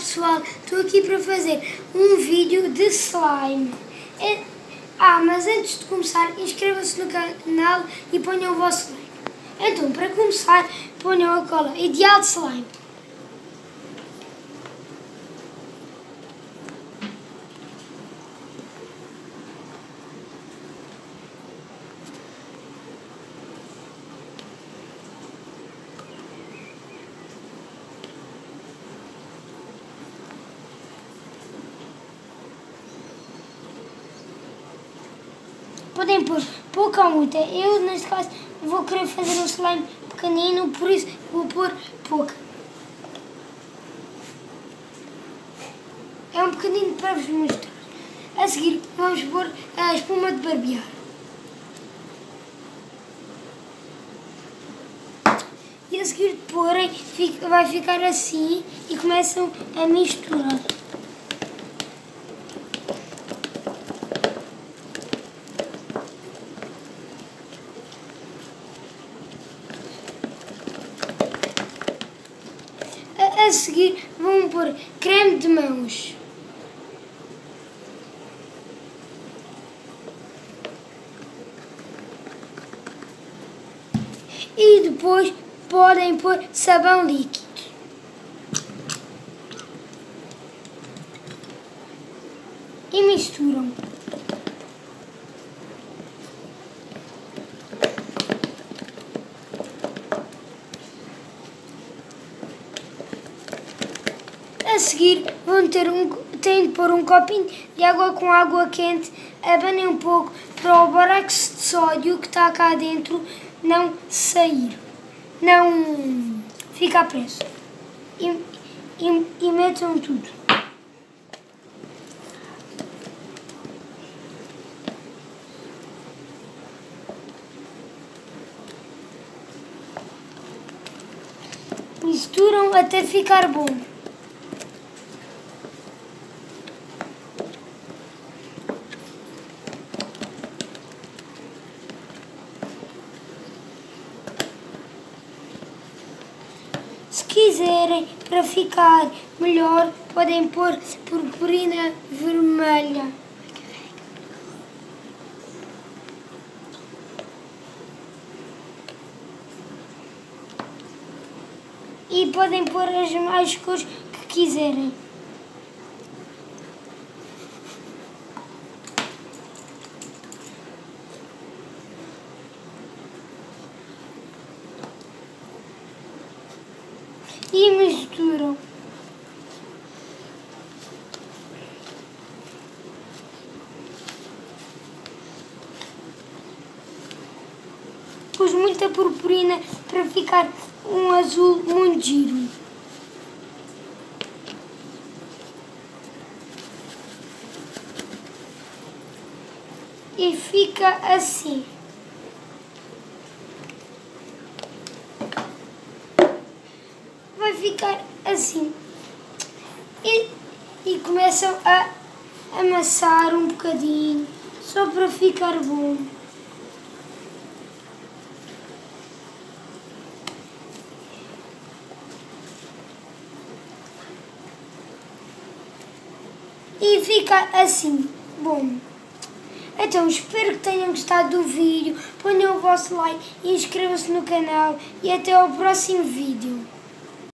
Pessoal, estou aqui para fazer um vídeo de slime. Mas antes de começar, inscrevam-se no canal e ponham o vosso like. Então, para começar, ponham a cola ideal de slime. Podem pôr pouca ou muita. Eu, neste caso, vou querer fazer um slime pequenino, por isso vou pôr pouca. É um bocadinho para vos mostrar. A seguir, vamos pôr a espuma de barbear. E a seguir de porem, vai ficar assim e começam a misturar. A seguir vão pôr creme de mãos. E depois podem pôr sabão líquido. E misturam. A seguir têm de pôr um copinho de água com água quente, abanem um pouco para o bórax de sódio que está cá dentro não sair, não ficar preso. E metam tudo. Misturam até ficar bom. Se quiserem, para ficar melhor, podem pôr purpurina vermelha. E podem pôr as mais cores que quiserem. E misturam. Pus muita purpurina para ficar um azul muito giro. E fica assim. Vai ficar assim. E começam a amassar um bocadinho, só para ficar bom. E fica assim, bom. Então, espero que tenham gostado do vídeo, ponham o vosso like e inscrevam-se no canal e até ao próximo vídeo.